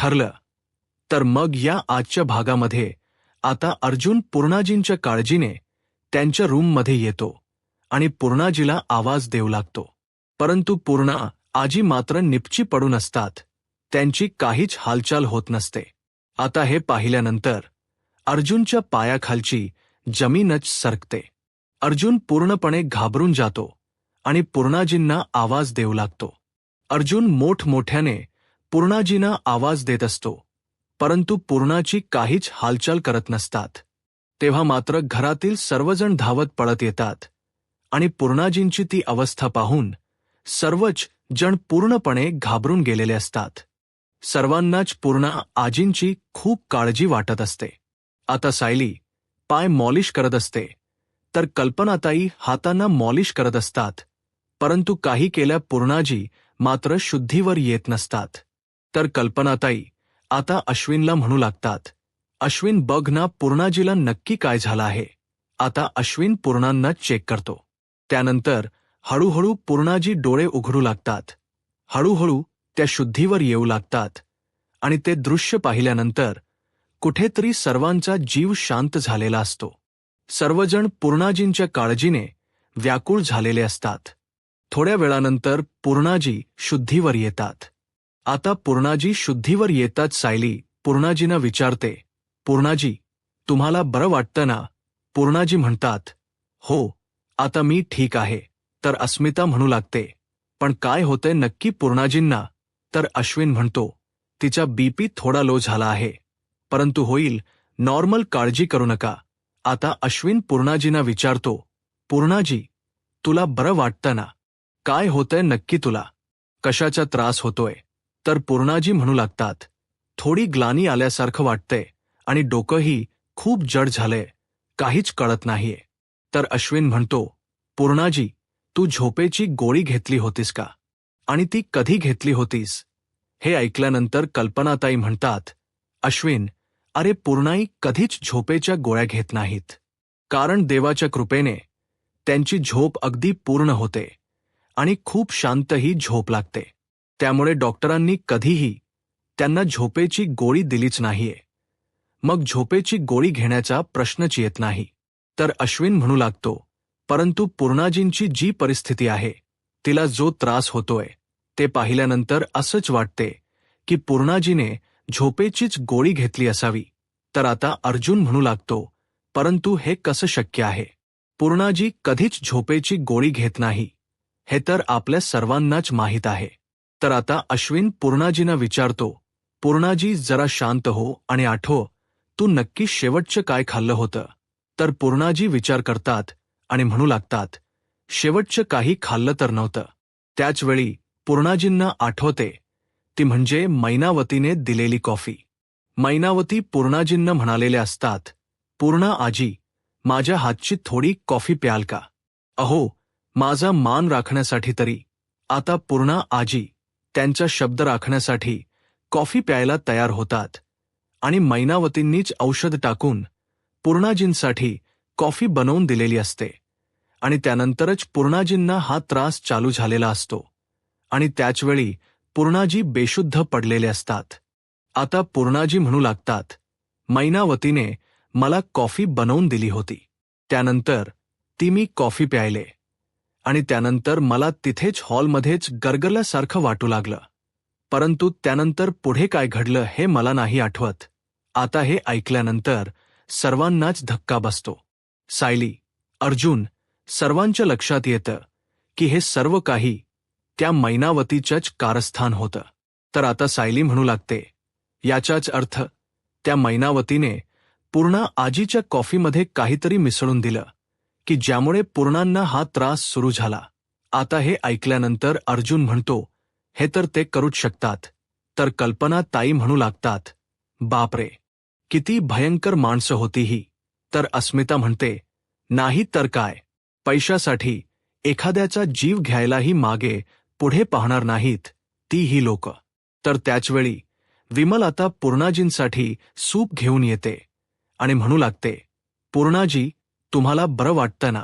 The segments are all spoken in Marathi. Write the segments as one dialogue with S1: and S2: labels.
S1: ठरलं. तर मग या आजच्या भागामध्ये आता अर्जुन पूर्णाजींच्या काळजीने त्यांच्या रूममध्ये येतो आणि पूर्णाजीला आवाज देऊ लागतो. परंतु पूर्णा आजी मात्र निपची पडून असतात. त्यांची काहीच हालचाल होत नसते. आता हे पाहिल्यानंतर अर्जुनच्या पायाखालची जमीनच सरकते. अर्जुन पूर्णपणे घाबरून जातो आणि पूर्णाजींना आवाज देऊ लागतो. अर्जुन मोठमोठ्याने पूर्णाजींना आवाज देत असतो, परंतु पूर्णाची काहीच हालचाल करत नसतात. तेव्हा मात्र घरातील सर्वजण धावत पळत येतात आणि पूर्णाजींची ती अवस्था पाहून सर्वच जण पूर्णपणे घाबरून गेलेले असतात. सर्वांनाच पूर्णा आजींची खूप काळजी वाटत असते. आता सायली पाय मॉलिश करत असते, तर कल्पनाताई हातांना मॉलिश करत असतात. परंतु काही केल्या पूर्णाजी मात्र शुद्धीवर येत नसतात. तर कल्पनाताई आता अश्विनला म्हणू लागतात, अश्विन बघ ना पूर्णाजीला नक्की काय झालं आहे. आता अश्विन पूर्णांना चेक करतो. त्यानंतर हळूहळू पूर्णाजी डोळे उघडू लागतात. हळूहळू त्या शुद्धीवर येऊ लागतात आणि ते दृश्य पाहिल्यानंतर कुठेतरी सर्वांचा जीव शांत झालेला असतो. सर्वजण पूर्णाजींच्या काळजीने व्याकुळ झालेले असतात. थोड्या वेळानंतर पूर्णाजी शुद्धीवर येतात. आता पूर्णाजी शुद्धीवर येताच सायली पूर्णाजींना विचारते, पूर्णाजी तुम्हाला बरं वाटतं ना. पूर्णाजी म्हणतात, हो आता मी ठीक आहे. तर अस्मिता म्हणू लागते, पण काय होतंय नक्की पूर्णाजींना. तर अश्विन म्हणतो, तिचा बीपी थोडा लो झाला आहे, परंतु होईल नॉर्मल, काळजी करू नका. आता अश्विन पूर्णाजींना विचारतो, पूर्णाजी तुला बरं वाटतं ना. काय होतंय नक्की तुला. कशाचा त्रास होतोय. तर पूर्णाजी म्हणू लागतात, थोडी ग्लानी आल्यासारखं वाटतंय आणि डोकंही खूप जड झालंय, काहीच कळत नाहीये. तर अश्विन म्हणतो, पूर्णाजी तू झोपेची गोळी घेतली होतीस का, आणि ती कधी घेतली होतीस. हे ऐकल्यानंतर कल्पनाताई म्हणतात, अश्विन अरे पूर्णाई कधीच झोपेच्या गोळ्या घेत नाहीत. कारण देवाच्या कृपेने त्यांची झोप अगदी पूर्ण होते आणि खूप शांतही झोप लागते. त्यामुळे डॉक्टरांनी कधीही त्यांना झोपेची गोळी दिलीच नाहीये. मग झोपेची गोळी घेण्याचा प्रश्नच येत नाही. तर अश्विन म्हणू लागतो, परंतु पूर्णाजींची जी परिस्थिती आहे, तिला जो त्रास होतोय ते पाहिल्यानंतर असंच वाटते की पूर्णाजीने झोपेचीच गोळी घेतली असावी. तर आता अर्जुन म्हणू लागतो, परंतु हे कसं शक्य आहे. पूर्णाजी कधीच झोपेची गोळी घेत नाही, हे तर आपल्या सर्वांनाच माहीत आहे. तर आता अश्विन पूर्णाजींना विचारतो, पूर्णाजी जरा शांत हो आणि आठव, तू नक्की शेवटचं काय खाल्लं होतं. तर पूर्णाजी विचार करतात आणि म्हणू लागतात, शेवटचं काही खाल्लं तर नव्हतं. त्याचवेळी पूर्णाजींना आठवते, ती म्हणजे मैनावतीने दिलेली कॉफी. मैनावती पूर्णाजींना म्हणालेले असतात, पूर्णा आजी माझ्या हातची थोडी कॉफी प्याल का. अहो माझा मान राखण्यासाठी तरी. आता पूर्णा आजी त्यांचा शब्द राखण्यासाठी कॉफी प्यायला तयार होतात आणि मैनावतींनीच औषध टाकून पूर्णाजींसाठी कॉफी बनवून दिलेली असते. आणि त्यानंतरच पूर्णाजींना हा त्रास चालू झालेला असतो आणि त्याचवेळी पूर्णाजी बेशुद्ध पडलेले असतात. आता पूर्णाजी म्हणू लागतात, मैनावतीने मला कॉफी बनवून दिली होती. त्यानंतर ती मी कॉफी प्यायले आणि त्यानंतर मला तिथेच हॉलमध्येच गरगरल्यासारखं वाटू लागलं. परंतु त्यानंतर पुढे काय घडलं हे मला नाही आठवत. आता हे ऐकल्यानंतर सर्वांनाच धक्का बसतो. सायली, अर्जुन सर्वांच्या लक्षात येतं की हे सर्व काही त्या मैनावतीच्याच कारस्थान होतं. तर आता सायली म्हणू लागते, याचाच अर्थ त्या मैनावतीने पूर्णा आजीच्या कॉफीमध्ये काहीतरी मिसळून दिलं की ज्यामुळे पूर्णांना हा त्रास सुरू झाला. आता हे ऐकल्यानंतर अर्जुन म्हणतो, हे तर ते करूच शकतात. तर कल्पना ताई म्हणू लागतात, बापरे किती भयंकर माणसं होती ही. तर अस्मिता म्हणते, नाही तर काय, पैशासाठी एखाद्याचा जीव घ्यायलाही मागे पुढे पाहणार नाहीत ती ही लोक. तर त्याचवेळी विमल आता पूर्णाजींसाठी सूप घेऊन येते आणि म्हणू लागते, पूर्णाजी तुम्हाला बरं वाटतं ना.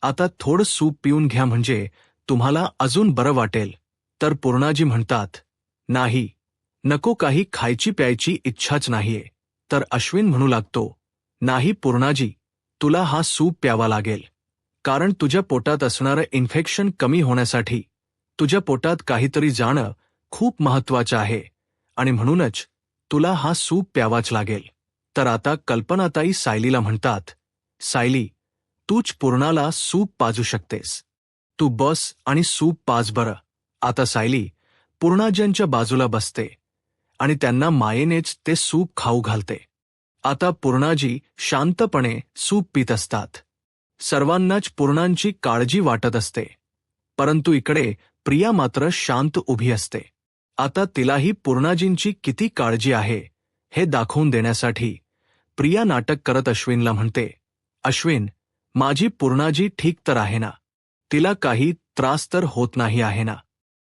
S1: आता थोडं सूप पिऊन घ्या म्हणजे तुम्हाला अजून बरं वाटेल. तर पूर्णाजी म्हणतात, नाही नको काही खायची प्यायची इच्छाच नाहीये. तर अश्विन म्हणू लागतो, नाही पूर्णाजी, तुला हा सूप प्यावा लागेल. कारण तुझ्या पोटात असणारं इन्फेक्शन कमी होण्यासाठी तुझ्या पोटात काहीतरी जाणं खूप महत्वाचं आहे आणि म्हणूनच तुला हा सूप प्यावाच लागेल. तर आता कल्पनाताई सायलीला म्हणतात, सायली, तूच पूर्णाला सूप पाजू शकतेस. तू बस आणि सूप पाज बरं. आता सायली पूर्णाजींच्या बाजूला बसते आणि त्यांना मायेनेच ते सूप खाऊ घालते. आता पूर्णाजी शांतपणे सूप पित असतात. सर्वांनाच पूर्णांची काळजी वाटत असते, परंतु इकडे प्रिया मात्र शांत उभी असते. आता तिलाही पूर्णाजींची किती काळजी आहे हे दाखवून देण्यासाठी प्रिया नाटक करत अश्विनला म्हणते, अश्विन, माझी पूर्णाजी ठीक तर आहे ना? तिला काही त्रास तर होत नाही आहे ना?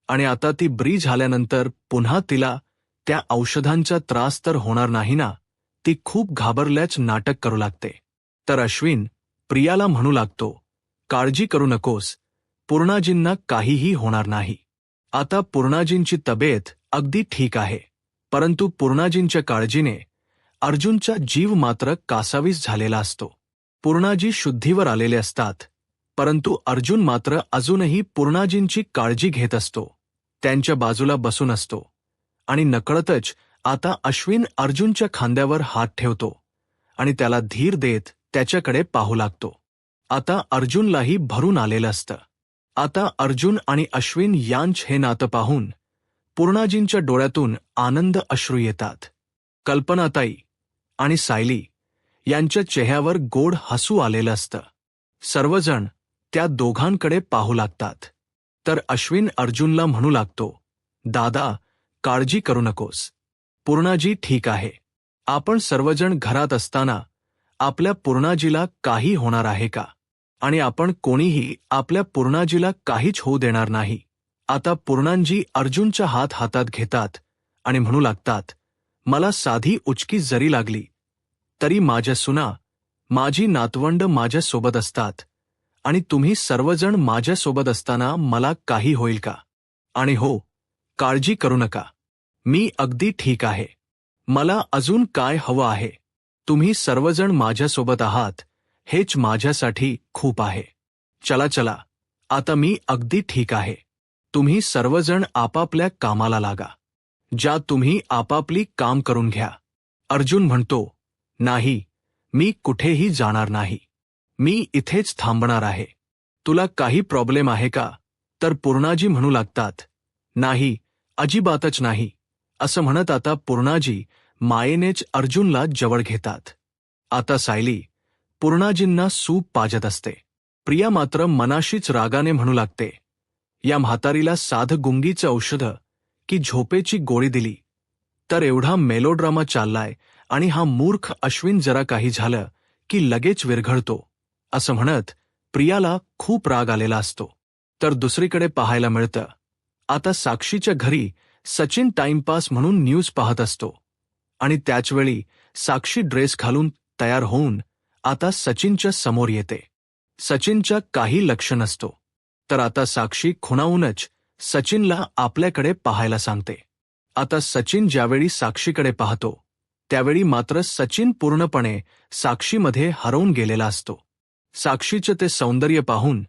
S1: आणि आता ती बरी झाल्यानंतर पुन्हा तिला त्या औषधांचा त्रास तर होणार नाही ना? ती खूप घाबरल्याच नाटक करू लागते. तर अश्विन प्रियाला म्हणू लागतो, काळजी करू नकोस, पूर्णाजींना काहीही होणार नाही. आता पूर्णाजींची तब्येत अगदी ठीक आहे, परंतु पूर्णाजींच्या काळजीने अर्जुनचा जीव मात्र कासावीस झालेला असतो. पूर्णाजी शुद्धीवर आलेले असतात, परंतु अर्जुन मात्र अजूनही पूर्णाजींची काळजी घेत असतो. त्यांच्या बाजूला बसून असतो आणि नकळतच आता अश्विन अर्जुनच्या खांद्यावर हात ठेवतो आणि त्याला धीर देत त्याच्याकडे पाहू लागतो. आता अर्जुनलाही भरून आलेलं असतं. आता अर्जुन आणि अश्विन यांच हे नातं पाहून पूर्णाजींच्या डोळ्यातून आनंद अश्रू येतात. कल्पनाताई आणि सायली यांच्या चेहऱ्यावर गोड हसू आलेलं असतं. सर्वजण त्या दोघांकडे पाहू लागतात. तर अश्विन अर्जुनला म्हणू लागतो, दादा, काळजी करू नकोस, पूर्णाजी ठीक आहे. आपण सर्वजण घरात असताना आपल्या पूर्णाजीला काही होणार आहे का? आणि आपण कोणीही आपल्या पूर्णाजीला काहीच होऊ देणार नाही. आता पूर्णाजी अर्जुनचा हात हातात घेतात आणि म्हणू लागतात, मला साधी उचकी जरी लागली तरी माझ्या सुना, माझी नातवंड माझ्या सोबत असतात आणि तुम्ही सर्वजण माझ्या सोबत असताना मला काही होईल का? आणि हो, काळजी करू नका, मी अगदी ठीक आहे. मला अजून काय हवं आहे? तुम्ही सर्वजण माझ्यासोबत आहात हेच माझ्यासाठी खूप आहे. चला चला, आता मी अगदी ठीक आहे. तुम्ही सर्वजण आपापल्या कामाला लागा. ज्या तुम्ही आपापली काम करून घ्या. अर्जुन म्हणतो, नाही, मी कुठेही जाणार नाही. मी इथेच थांबणार आहे. तुला काही प्रॉब्लेम आहे का? तर पूर्णाजी म्हणू लागतात, नाही, अजिबातच नाही. असं म्हणत आता पूर्णाजी मायेनेच अर्जुनला जवळ घेतात. आता सायली पूर्णाजींना सूप पाजत असते. प्रिया मात्र मनाशीच रागाने म्हणू लागते, या म्हातारीला साधं गुंगीचं औषधं की झोपेची गोळी दिली तर एवढा मेलोड्रामा चाललाय आणि हा मूर्ख अश्विन जरा काही झालं की लगेच विरघळतो. असं म्हणत प्रियाला खूप राग आलेला असतो. तर दुसरीकडे पाहायला मिळतं, आता साक्षीच्या घरी सचिन टाइमपास म्हणून न्यूज पाहत असतो आणि त्याचवेळी साक्षी ड्रेस घालून तयार होऊन आता सचिनच्या समोर येते. सचिनच्या काही लक्ष नसतो. तर आता साक्षी खुणावूनच सचिनला आपल्याकडे पाहायला सांगते. आता सचिन ज्यावेळी साक्षीकडे पाहतो त्यावेळी मात्र सचिन पूर्णपणे साक्षीमध्ये हरवून गेलेला असतो. साक्षीचं ते सौंदर्य पाहून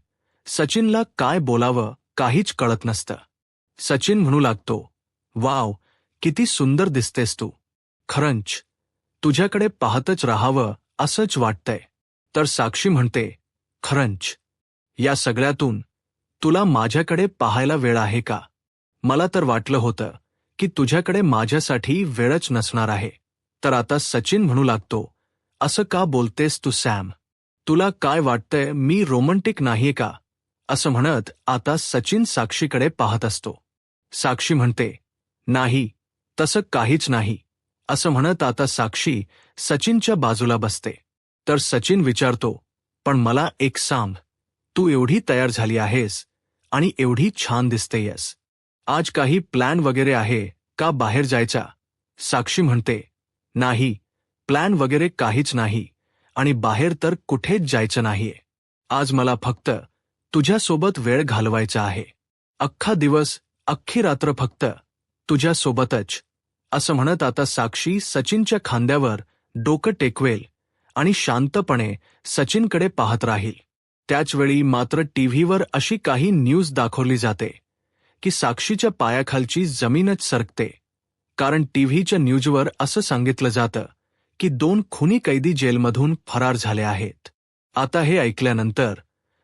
S1: सचिनला काय बोलावं काहीच कळत नसतं. सचिन म्हणू लागतो, वाव, किती सुंदर दिसतेस तू. खरंच तुझ्याकडे पाहतच राहावं असंच वाटतंय. तर साक्षी म्हणते, खरंच या सगळ्यातून तुला माझ्याकडे पाहायला वेळ आहे का? मला तर वाटलं होतं की तुझ्याकडे माझ्यासाठी वेळच नसणार आहे. तर आता सचिन म्हणू लागतो, असं का बोलतेस तू सॅम? तुला काय वाटतंय मी रोमॅन्टिक नाहीये का? असं म्हणत आता सचिन साक्षीकडे पाहत असतो. साक्षी म्हणते, नाही, तसं काहीच नाही. असं म्हणत आता साक्षी सचिनच्या बाजूला बसते. तर सचिन विचारतो, पण मला एक सांग, तू एवढी तयार झाली आहेस आणि एवढी छान दिसतेयस, आज काही प्लॅन वगैरे आहे का बाहेर जायचा? साक्षी म्हणते, नाही, प्लॅन वगैरे काहीच नाही आणि बाहेर तर कुठेच जायचं नाहीये. आज मला फक्त तुझ्यासोबत वेळ घालवायचा आहे. अख्खा दिवस, अख्खी रात्र फक्त तुझ्यासोबतच. असं म्हणत आता साक्षी सचिनच्या खांद्यावर डोकं टेकवेल आणि शांतपणे सचिनकडे पाहत राहील. त्याचवेळी मात्र टीव्हीवर अशी काही न्यूज दाखवली जाते की साक्षीच्या पायाखालची जमीनच सरकते. कारण टीव्हीच्या न्यूजवर असं सांगितलं जातं की 2 खुनी कैदी जेलमधून फरार झाले आहेत. आता हे ऐकल्यानंतर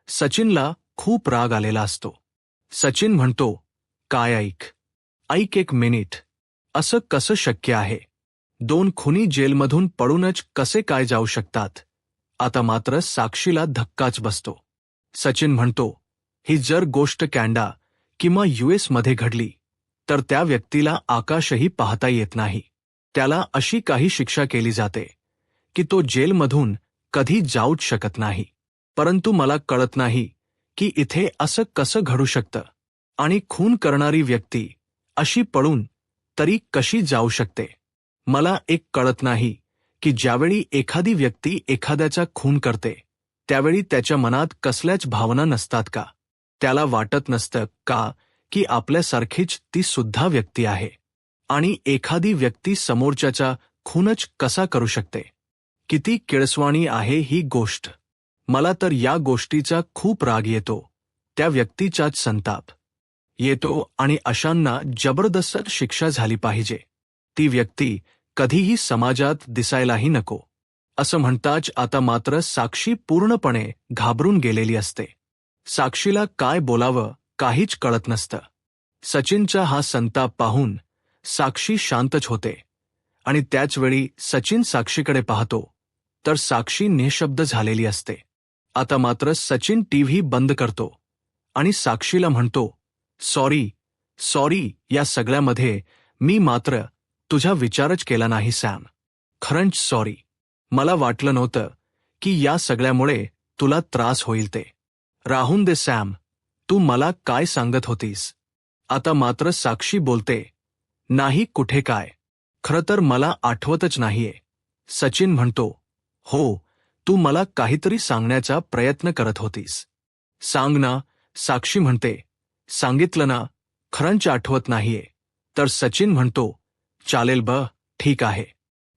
S1: सचिनला खूप राग आलेला असतो. सचिन म्हणतो, काय ऐक एक मिनिट, असं कसं शक्य आहे? 2 खुनी जेलमधून पळूनच कसे काय जाऊ शकतात? आता मात्र साक्षीला धक्काच बसतो. सचिन म्हणतो, ही जर गोष्ट कॅनडा किंवा US मध्ये घडली तर त्या व्यक्तीला आकाशही पाहता येत नाही. त्याला अशी काही शिक्षा केली जाते की तो जेलमधून कधी जाऊच शकत नाही. परंतु मला कळत नाही की इथे असं कसं घडू शकतं आणि खून करणारी व्यक्ती अशी पळून तरी कशी जाऊ शकते. मला एक कळत नाही की ज्यावेळी एखादी व्यक्ती एखाद्याचा खून करते त्यावेळी त्याच्या मनात कसल्याच भावना नसतात का? त्याला वाटत नसतं का की आपल्यासारखीच ती सुद्धा व्यक्ती आहे आणि एखादी व्यक्ती समोरच्याचा खूनच कसा करू शकते? किती किळसवाणी आहे ही गोष्ट. मला तर या गोष्टीचा खूप राग येतो. त्या व्यक्तीचाच संताप येतो आणि अशांना जबरदस्त शिक्षा झाली पाहिजे. ती व्यक्ती कधीही समाजात दिसायलाही नको. असं म्हणताच आता मात्र साक्षी पूर्णपणे घाबरून गेलेली असते. साक्षीला काय बोलावं काहीच कळत नसतं. सचिनचा हा संताप पाहून साक्षी शांतच होते आणि त्याचवेळी सचिन साक्षीकडे पाहतो तर साक्षी निशब्द झालेली असते. आता मात्र सचिन टीव्ही बंद करतो आणि साक्षीला म्हणतो, सॉरी या सगळ्यामध्ये मी मात्र तुझा विचारच केला नाही सॅम. खरंच सॉरी. मला वाटलं नव्हतं की या सगळ्यामुळे तुला त्रास होईल ते. राहून दे सॅम, तू मला काय सांगत होतीस? आता मात्र साक्षी बोलते, नाही कुठे काय. खरं तर मला आठवतच नाहीये. सचिन म्हणतो, हो, तू मला काहीतरी सांगण्याचा प्रयत्न करत होतीस. सांग ना. साक्षी म्हणते, सांगितलं ना, खरंच आठवत नाहीये. तर सचिन म्हणतो, चालेल ठीक आहे.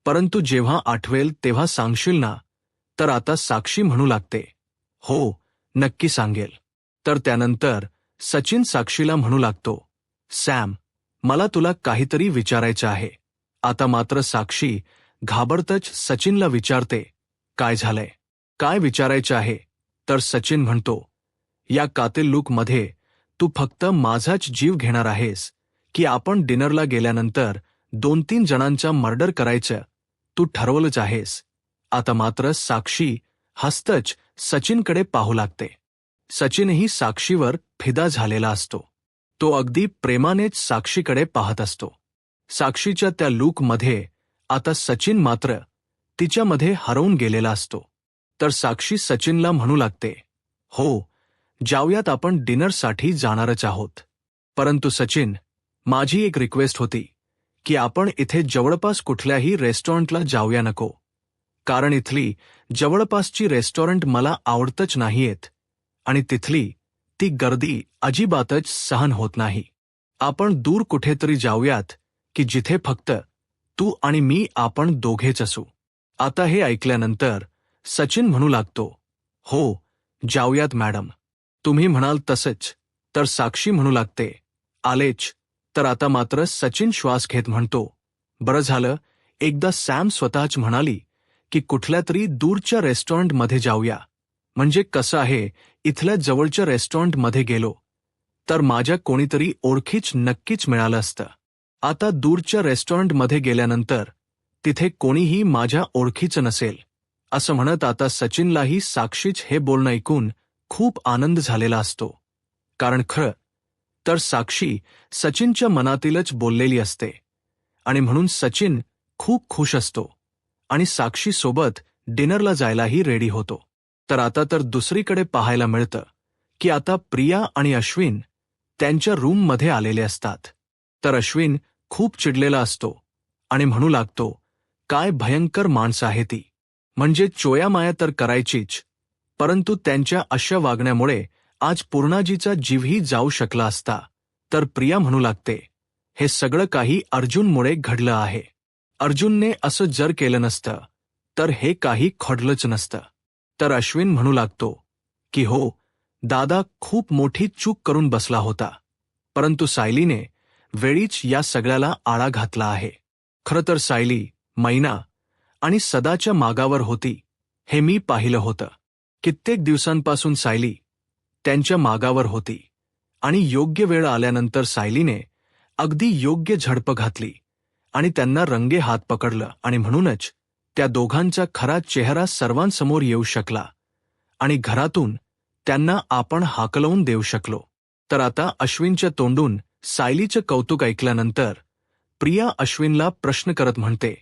S1: परंतु जेव्हा आठवेल तेव्हा सांगशील ना? तर आता साक्षी म्हणू लागते, हो, नक्की सांगेल. तर त्यानंतर सचिन साक्षीला म्हणू लागतो, सॅम, मला तुला काहीतरी विचारायचं आहे. आता मात्र साक्षी घाबरतच सचिनला विचारते, काय झालंय? काय विचारायचं आहे? तर सचिन म्हणतो, या कातिल लूकमध्ये तू फक्त माझाच जीव घेणार आहेस की आपण डिनरला गेल्यानंतर 2-3 जणांचा मर्डर करायचं तू ठरवलंच आहेस? आता मात्र साक्षी हसतच सचिनकडे पाहू लागते. सचिनही साक्षीवर फिदा झालेला असतो. तो अगदी प्रेमानेच साक्षीकडे पाहत असतो. साक्षीच्या त्या लूकमध्ये आता सचिन मात्र तिच्यामध्ये हरवून गेलेला असतो. तर साक्षी सचिनला म्हणू लागते, हो, जाऊयात, आपण डिनरसाठी जाणारच आहोत. परंतु सचिन, माझी एक रिक्वेस्ट होती की आपण इथे जवळपास कुठल्याही रेस्टॉरंटला जाऊया नको. कारण इथली जवळपासची रेस्टॉरंट मला आवडतच नाहीयेत आणि तिथली ती गर्दी अजिबातच सहन होत नाही. आपण दूर कुठेतरी जाऊयात की जिथे फक्त तू आणि मी आपण दोघेच असू. आता हे ऐकल्यानंतर सचिन म्हणू लागतो, हो, जाऊयात मॅडम. तुम्ही म्हणाल तसंच. तर साक्षी म्हणू लागते, आलेच. तर आता मात्र सचिन श्वास घेत म्हणतो, बरं झालं एकदा सॅम स्वतःच म्हणाली की कुठल्या तरी दूरच्या रेस्टॉरंटमध्ये जाऊया. म्हणजे कसं आहे, इथल्या जवळच्या रेस्टॉरंटमध्ये गेलो तर माझ्या कोणीतरी ओळखीच नक्कीच मिळालं असतं. आता दूरच्या रेस्टॉरंटमध्ये गेल्यानंतर तिथे कोणीही माझ्या ओळखीचं नसेल. असं म्हणत आता सचिनलाही साक्षीच हे बोलणं ऐकून खूप आनंद झालेला असतो. कारण खरं तर साक्षी सचिनच्या मनातीलच बोललेली असते आणि म्हणून सचिन खूप खुश असतो आणि साक्षीसोबत डिनरला जायलाही रेडी होतो. तर आता तर दुसरीकडे पाहायला मिळतं की आता प्रिया आणि अश्विन त्यांच्या रूममध्ये आलेले असतात. तर अश्विन खूप चिडलेला असतो आणि म्हणू लागतो, काय भयंकर माणसं आहे ती. म्हणजे चोयामाया तर करायचीच, परंतु त्यांच्या अशा वागण्यामुळे आज पूर्णाजीचा जीवही जाऊ शकला असता. तर प्रिया म्हणू लागते, हे सगळं काही अर्जुनमुळे घडलं आहे. अर्जुनने असं जर केलं नसतं तर हे काही घडलंच नसतं. तर अश्विन म्हणू लागतो की हो, दादा खूप मोठी चूक करून बसला होता, परंतु सायलीने वेळीच या सगळ्याला आळा घातला आहे. खरं तर सायली मैना आणि सदाच्या मागावर होती हे मी पाहिलं होतं. कित्येक दिवसांपासून सायली त्यांच्या मागावर होती आणि योग्य वेळ आल्यानंतर सायलीने अगदी योग्य झडप घातली आणि त्यांना रंगे हात पकडलं आणि म्हणूनच त्या दोघांचा खरा चेहरा सर्वांसमोर येऊ शकला आणि घरातून त्यांना आपण हाकलवून देऊ शकलो. तर आता अश्विनच्या तोंडून सायलीचं कौतुक ऐकल्यानंतर प्रिया अश्विनला प्रश्न करत म्हणते,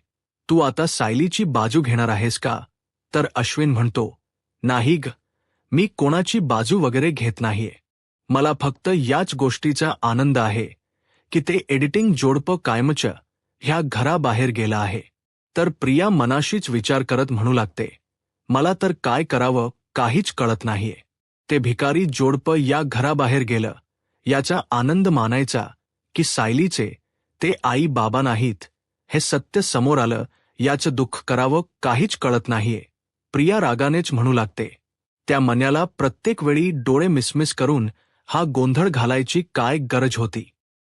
S1: तू आता सायलीची बाजू घेणार आहेस का? तर अश्विन म्हणतो, नाही ग, मी कोणाची बाजू वगैरे घेत नाहीये. मला फक्त याच गोष्टीचा आनंद आहे की ते एडिटिंग जोडपं कायमचं ह्या घराबाहेर गेलं आहे. तर प्रिया मनाशीच विचार करत म्हणू लागते, मला तर काय करावं काहीच कळत नाहीये. ते भिकारी जोडपं या घराबाहेर गेलं याचा आनंद मानायचा की सायलीचे ते आई बाबा नाहीत हे सत्य समोर आलं याचं दुःख करावं काहीच कळत नाहीये. प्रिया रागानेच म्हणू लागते, त्या मन्याला प्रत्येक वेळी डोळे मिसमिस करून हा गोंधळ घालायची काय गरज होती.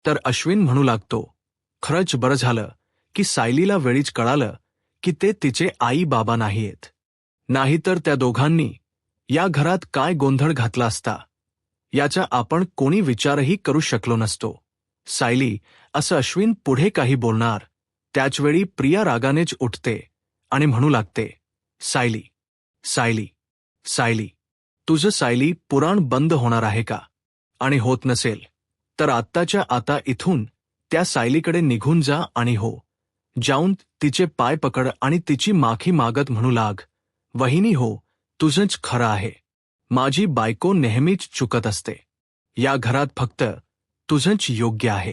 S1: तर अश्विन म्हणू लागतो, खरंच बरं झालं की सायलीला वेळीच कळालं की ते तिचे आई बाबा नाहीयेत. नाहीतर त्या दोघांनी या घरात काय गोंधळ घातला असता याचा आपण कोणी विचारही करू शकलो नसतो. सायली, असं अश्विन पुढे काही बोलणार त्याचवेळी प्रिया रागानेच उठते आणि म्हणू लागते, सायली, सायली, सायली, तुझं सायली पुराण बंद होणार आहे का? आणि होत नसेल तर आत्ताच्या आता इथून त्या सायलीकडे निघून जा आणि हो, जाऊन तिचे पाय पकड आणि तिची माफी मागत म्हणू लाग, वहिनी हो, तुझंच खरं आहे. माझी बायको नेहमीच चुकत असते. या घरात फक्त तुझंच योग्य आहे.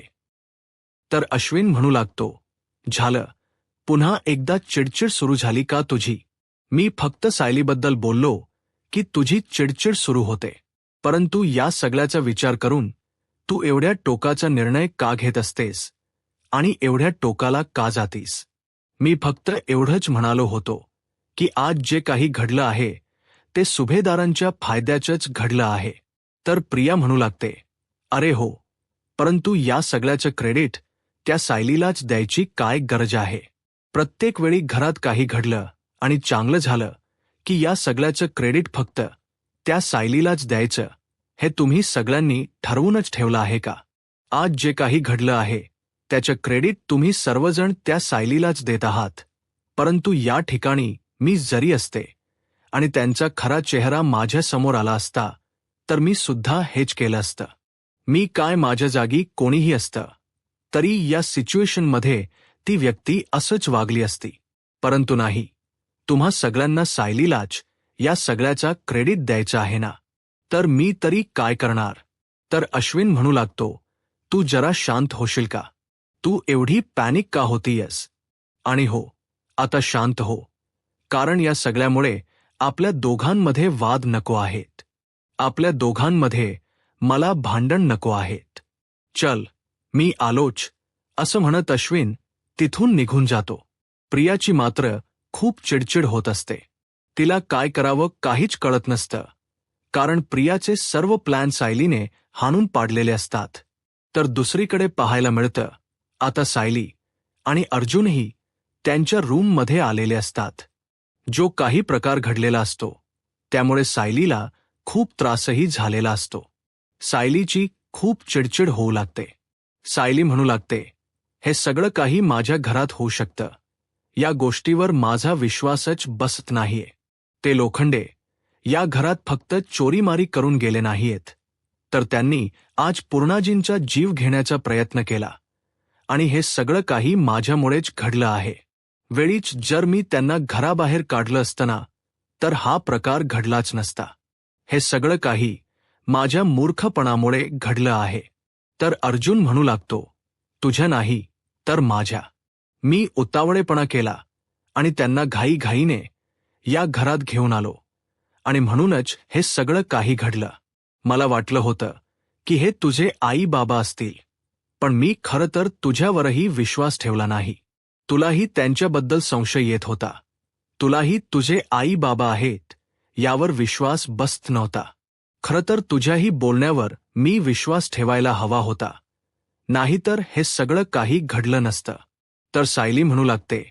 S1: तर अश्विन म्हणू लागतो, झालं, पुन्हा एकदा चिडचिड सुरू झाली का तुझी? मी फक्त सायलीबद्दल बोललो की तुझी चिडचिड सुरू होते. परंतु या सगळ्याचा विचार करून तू एवढ्या टोकाचा निर्णय का घेत असतेस आणि एवढ्या टोकाला का जातीस? मी फक्त एवढंच म्हणालो होतो की आज जे काही घडलं आहे ते सुभेदारांच्या फायद्याचंच घडलं आहे. तर प्रिया म्हणू लागते, अरे हो, परंतु या सगळ्याचं क्रेडिट त्या सायलीलाच द्यायची काय गरज आहे? प्रत्येक वेळी घरात काही घडलं आणि चांगलं झालं की या सगळ्याचं क्रेडिट फक्त त्या सायलीलाच द्यायचं हे तुम्ही सगळ्यांनी ठरवूनच ठेवलं आहे का? आज जे काही घडलं आहे त्याचं क्रेडिट तुम्ही सर्वजण त्या सायलीलाच देत आहात. परंतु या ठिकाणी मी जरी असते आणि त्यांचा खरा चेहरा माझ्या समोर आला असता तर मी सुद्धा हेच केलं असतं. मी काय, माझ्या जागी कोणीही असतं तरी या सिच्युएशनमध्ये ती व्यक्ती असंच वागली असती. परंतु नाही, तुम्हा सगळ्यांना सायलीलाच या सगळ्याचा क्रेडिट द्यायचा आहे ना, तर मी तरी काय करणार? तर अश्विन म्हणू लागतो, तू जरा शांत होशील का? तू एवढी पॅनिक का होतीयस? आणि हो, आता शांत हो, कारण या सगळ्यामुळे आपल्या दोघांमध्ये वाद नको आहेत. आपल्या दोघांमध्ये मला भांडण नको आहेत. चल, मी आलोच, असं म्हणत अश्विन तिथून निघून जातो. प्रियाची मात्र खूप चिडचिड होत असते. तिला काय करावं काहीच कळत नसतं, कारण प्रियाचे सर्व प्लॅन सायलीने हाणून पाडलेले असतात. तर दुसरीकडे पाहायला मिळतं, आता सायली आणि अर्जुनही त्यांच्या रूममध्ये आलेले असतात. जो काही प्रकार घडलेला असतो त्यामुळे सायलीला खूप त्रासही झालेला असतो. सायलीची खूप चिडचिड होऊ लागते. सायली म्हणू लागते, हे सगळं काही माझ्या घरात होऊ शकतं, या गोष्टीवर माझा विश्वासच बसत नाहीये. ते लोखंडे या घरात फक्त चोरीमारी करून गेले नाहीयेत, तर त्यांनी आज पूर्णाजींचा जीव घेण्याचा प्रयत्न केला आणि हे सगळं काही माझ्यामुळेच घडलं आहे. वेळीच जर मी त्यांना घराबाहेर काढलं असतं ना तर हा प्रकार घडलाच नसता. हे सगळं काही माझ्या मूर्खपणामुळे घडलं आहे. तर अर्जुन म्हणू लागतो, तुझ्या नाही तर माझ्या. मी उतावळेपणा केला आणि त्यांना घाईघाईने या घरात घेऊन आलो आणि म्हणूनच हे सगळं काही घडलं. मला वाटलं होतं की हे तुझे आई बाबा असतील, पण मी खरं तर तुझ्यावरही विश्वास ठेवला नाही. तुलाही त्यांच्याबद्दल संशय येत होता. तुलाही तुझे आई बाबा आहेत यावर विश्वास बसत नव्हता. खरं तर तुझ्याही बोलण्यावर मी विश्वास ठेवायला हवा होता. नाहीतर हे सगळं काही घडलं नसतं. तर सायली म्हणू लागते,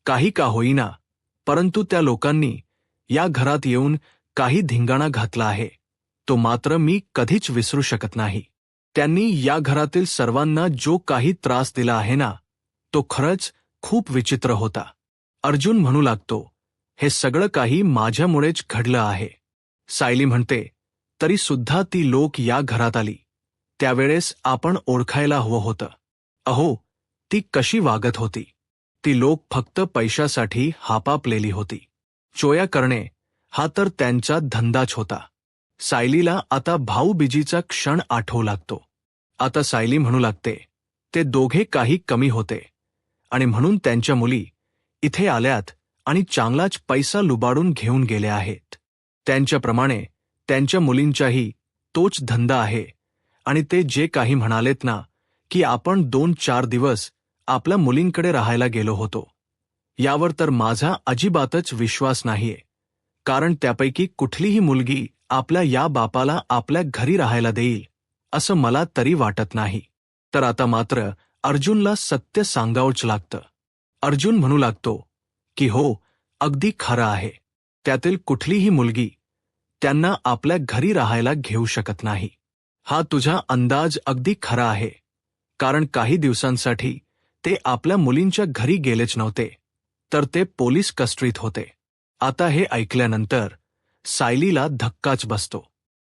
S1: काही का होईना, परंतु त्या लोकांनी या घरात येऊन काही धिंगाणा घातला आहे, तो मात्र मी कधीच विसरू शकत नाही. त्यांनी या घरातील सर्वांना जो काही त्रास दिला आहे ना, तो खरंच खूप विचित्र होता. अर्जुन म्हणू लागतो, हे सगळं काही माझ्यामुळेच घडलं आहे. सायली म्हणते, तरी सुद्धा ती लोक या घरात आली त्यावेळेस आपण ओळखायला हवं होतं. अहो, ती कशी वागत होती. ती लोक फक्त पैशासाठी हापापलेली होती. चोया करणे हा तर त्यांचा धंदाच होता. सायलीला आता भाऊबीजीचा क्षण आठवू लागतो. आता सायली म्हणू लागते, ते दोघे काही कमी होते आणि म्हणून त्यांच्या मुली इथे आल्यात आणि चांगलाच पैसा लुबाडून घेऊन गेल्या आहेत. त्यांच्याप्रमाणे त्यांच्या मुलींचाही तोच धंदा आहे आणि ते जे काही म्हणालेत ना की आपण 2-4 दिवस आपल्या मुलींकडे राहायला गेलो होतो, यावर तर माझा अजिबातच विश्वास नाहीये. कारण त्यापैकी कुठलीही मुलगी आपल्या या बापाला आपल्या घरी राहायला देईल असं मला तरी वाटत नाही. तर आता मात्र अर्जुनला सत्य सांगावंच लागतं. अर्जुन म्हणू लागतो की हो, अगदी खरं आहे. त्यातील कुठलीही मुलगी त्यांना आपल्या घरी राहायला घेऊ शकत नाही. हा तुझा अंदाज अगदी खरा आहे. कारण काही दिवसांसाठी ते आपल्या मुलींच्या घरी गेलेच नव्हते, तर ते पोलीस कस्टडीत होते. आता हे ऐकल्यानंतर सायलीला धक्काच बसतो.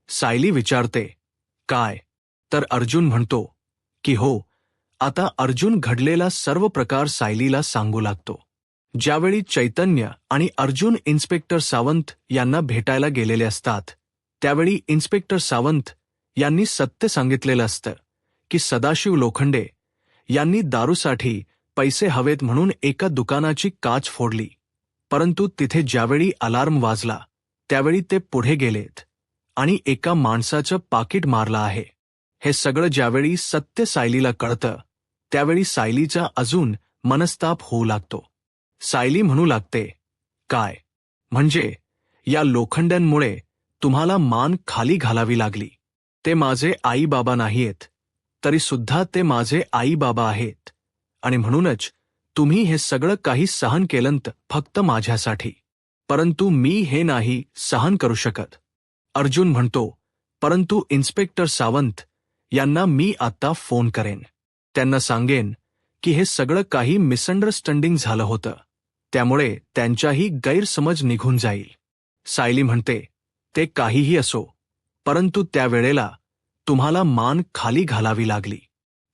S1: सायली विचारते, काय? तर अर्जुन म्हणतो की हो. आता अर्जुन घडलेला सर्व प्रकार सायलीला सांगू लागतो. ज्यावेळी चैतन्य आणि अर्जुन इन्स्पेक्टर सावंत यांना भेटायला गेलेले असतात, त्यावेळी इन्स्पेक्टर सावंत यांनी सत्य सांगितलेलं असतं की सदाशिव लोखंडे यांनी दारूसाठी पैसे हवेत म्हणून एका दुकानाची काच फोडली. परंतु तिथे ज्यावेळी अलार्म वाजला त्यावेळी ते पुढे गेलेत आणि एका माणसाचं पाकीट मारलं आहे. हे सगळं ज्यावेळी सत्य सायलीला कळतं त्यावेळी सायलीचा अजून मनस्ताप होऊ लागतो. सायली म्हणू लागते, काय म्हणजे या लोखंड्यांमुळे तुम्हाला मान खाली घालावी लागली? ते माझे आई बाबा नाहीयेत, तरी सुद्धा ते माझे आई बाबा आहेत आणि म्हणूनच तुम्ही हे सगळं काही सहन केलंत फक्त माझ्यासाठी. परंतु मी हे नाही सहन करू शकत. अर्जुन म्हणतो, परंतु इन्स्पेक्टर सावंत यांना मी आता फोन करेन. त्यांना सांगेन की हे सगळं काही मिसअंडरस्टँडिंग झालं होतं, त्यामुळे त्यांचाही गैरसमज निघून जाईल. सायली म्हणते, ते काहीही असो, परंतु त्यावेळेला तुम्हाला मान खाली घालावी लागली.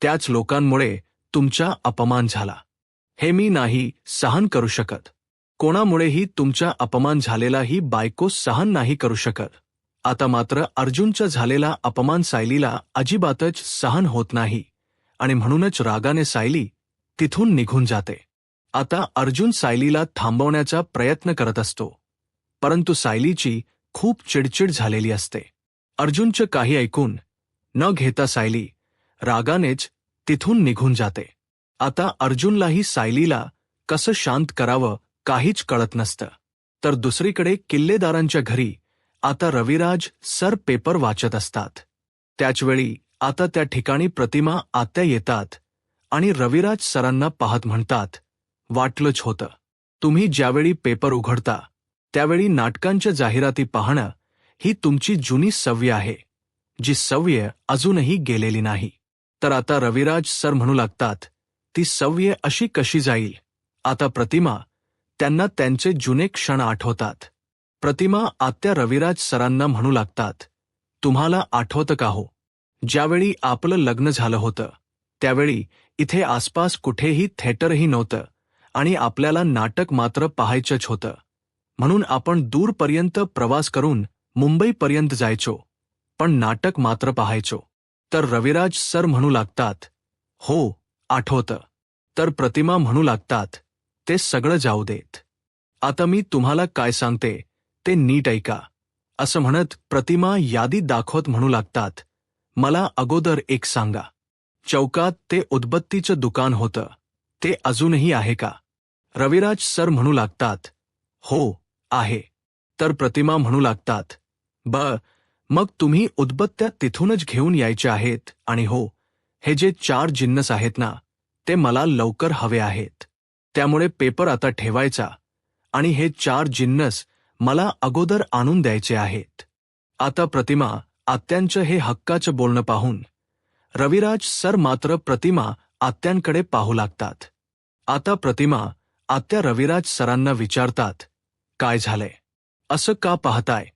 S1: त्याच लोकांमुळे तुमचा अपमान झाला. हे मी नाही सहन करू शकत. कोणामुळेही तुमचा अपमान झालेला ही बायको सहन नाही करू शकत. आता मात्र अर्जुनचा झालेला अपमान सायलीला अजिबातच सहन होत नाही आणि म्हणूनच रागाने सायली तिथून निघून जाते. आता अर्जुन सायलीला थांबवण्याचा प्रयत्न करत असतो, परंतु सायलीची खूप चिडचिड झालेली असते. अर्जुनचं काही ऐकून न घेता सायली रागानेच तिथून निघून जाते. आता अर्जुनलाही सायलीला कसं शांत करावं काहीच कळत नसतं. तर दुसरीकडे किल्लेदारांच्या घरी आता रविराज सर पेपर वाचत असतात. त्याचवेळी आता त्या ठिकाणी प्रतिमा आत्या येतात आणि रविराज सरांना पाहत म्हणतात, वाटलंच होतं. तुम्ही ज्यावेळी पेपर उघडता त्यावेळी नाटकांच्या जाहिराती पाहणं ही तुमची जुनी सवय आहे, जी सवय अजूनही गेलेली नाही. तर आता रविराज सर म्हणू लागतात, ती सवय अशी कशी जाईल? आता प्रतिमा त्यांना त्यांचे जुने क्षण आठवतात. प्रतिमा आत्या रविराज सरांना म्हणू लागतात, तुम्हाला आठवतं का हो, ज्यावेळी आपलं लग्न झालं होतं त्यावेळी इथे आसपास कुठेही थिएटरही नव्हतं आणि आपल्याला नाटक मात्र पाहायचंच होतं, म्हणून आपण दूरपर्यंत प्रवास करून मुंबईपर्यंत जायचो, पण नाटक मात्र पाहायचो. तर रविराज सर म्हणू लागतात, हो आठवतं. तर प्रतिमा म्हणू लागतात, ते सगळं जाऊ देत. आता मी तुम्हाला काय सांगते ते नीट ऐका. असं म्हणत प्रतिमा यादी दाखवत म्हणू लागतात, मला अगोदर एक सांगा. चौकात ते उदबत्तीचं दुकान होतं ते अजूनही आहे का? रविराज सर म्हणू लागतात, हो, आहे. तर प्रतिमा म्हणू लागतात, मग तुम्ही उदबत्त्या तिथूनच घेऊन यायच्या आहेत आणि हो, हे जे 4 जिन्नस आहेत ना, ते मला लवकर हवे आहेत. त्यामुळे पेपर आता ठेवायचा आणि हे 4 जिन्नस मला अगोदर आणून द्यायचे आहेत. आता प्रतिमा आत्यांचं हे हक्काचं बोलणं पाहून रविराज सर मात्र प्रतिमा आत्यांकडे पाहू लागतात. आता प्रतिमा आत्या रविराज सरांना विचारतात, काय झालंय? असं का पाहताय?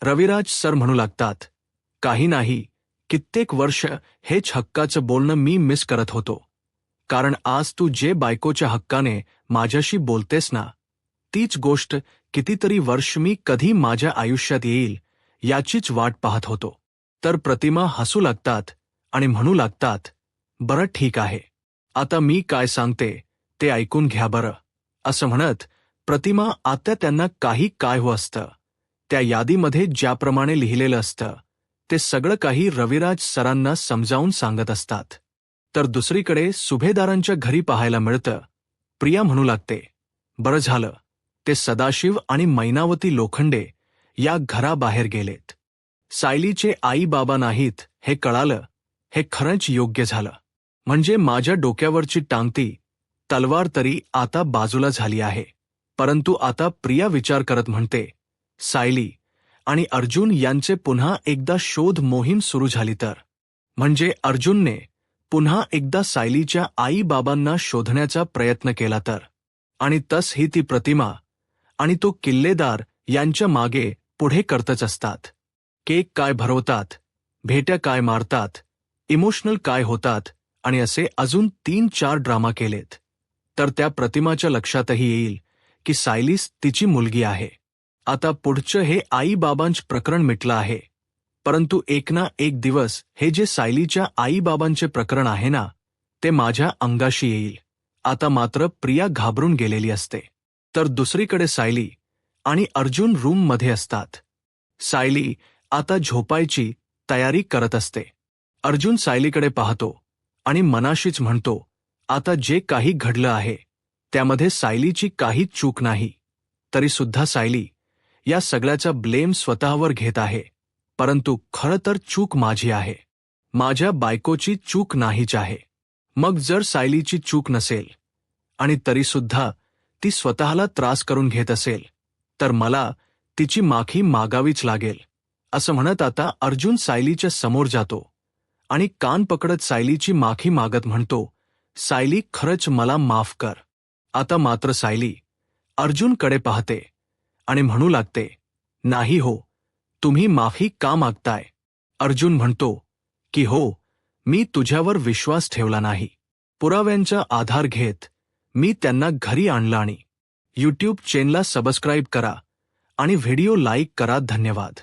S1: रविराज सर म्हणू लागतात, काही नाही, कित्येक वर्ष हेच हक्काचं बोलणं मी मिस करत होतो. कारण आज तू जे बायकोच्या हक्काने माझ्याशी बोलतेस ना, तीच गोष्ट कितीतरी वर्ष मी कधी माझ्या आयुष्यात येईल याचीच वाट पाहत होतो. तर प्रतिमा हसू लागतात आणि म्हणू लागतात, बरं ठीक आहे. आता मी काय सांगते ते ऐकून घ्या बरं. असं म्हणत प्रतिमा आत्या त्यांना काही काय हो असतं, त्या यादीमध्ये ज्याप्रमाणे लिहिलेलं असतं ते सगळं काही रविराज सरांना समजावून सांगत असतात. तर दुसरीकडे सुभेदारांच्या घरी पाहायला मिळतं. प्रिया म्हणू लागते, बरं झालं, ते सदाशिव आणि मैनावती लोखंडे या घराबाहेर गेलेत. सायलीचे आई बाबा नाहीत हे कळालं, हे खरंच योग्य झालं. म्हणजे माझ्या डोक्यावरची टांगती तलवार तरी आता बाजूला झाली आहे. परंतु आता प्रिया विचार करत म्हणते, सायली आणि अर्जुन यांचे पुन्हा एकदा शोध मोहीम सुरू झाली तर? म्हणजे अर्जुनने पुन्हा एकदा सायलीच्या आई बाबांना शोधण्याचा प्रयत्न केला तर? आणि तस ही ती प्रतिमा आणि तो किल्लेदार यांच्या मागे पुढे करतच असतात. केक काय भरवतात, भेट्या काय मारतात, इमोशनल काय होतात आणि असे अजून 3-4 ड्रामा केलेत. तर त्या प्रतिमाच्या लक्षातही येईल की सायलीस तिची मुलगी आहे. आता पुढचं हे आई बाबांचं प्रकरण मिटलं आहे. परंतु एक ना एक दिवस हे जे सायलीच्या आई बाबांचे प्रकरण आहे ना, ते माझ्या अंगाशी येईल. आता मात्र प्रिया घाबरून गेलेली असते. तर दुसरीकडे सायली आणि अर्जुन रूममध्ये असतात. सायली आता झोपायची तयारी करत असते. अर्जुन सायलीकडे पाहतो आणि मनाशीच म्हणतो, आता जे काही घडलं आहे त्यामध्ये सायलीची काही चूक नाही. तरी सुद्धा सायली या सगळ्याचा ब्लेम स्वतःवर घेत आहे. परंतु खरं तर चूक माझी आहे, माझ्या बायकोची चूक नाहीच आहे. मग जर सायलीची चूक नसेल आणि तरीसुद्धा ती स्वतःला त्रास करून घेत असेल तर मला तिची माफी मागावीच लागेल. असं म्हणत आता अर्जुन सायलीच्या समोर जातो आणि कान पकडत सायलीची माफी मागत म्हणतो, सायली खरंच मला माफ कर. आता मात्र सायली अर्जुनकडे पाहते आणि म्हणू लागते, नाही हो, तुम्ही माफी का मागताय? अर्जुन म्हणतो की हो, मी तुझ्यावर विश्वास ठेवला नाही. पुराव्यांचा आधार घेत मी त्यांना घरी आणलं आणि YouTube चॅनलला सबस्क्राईब करा आणि व्हिडिओ लाईक करा. धन्यवाद.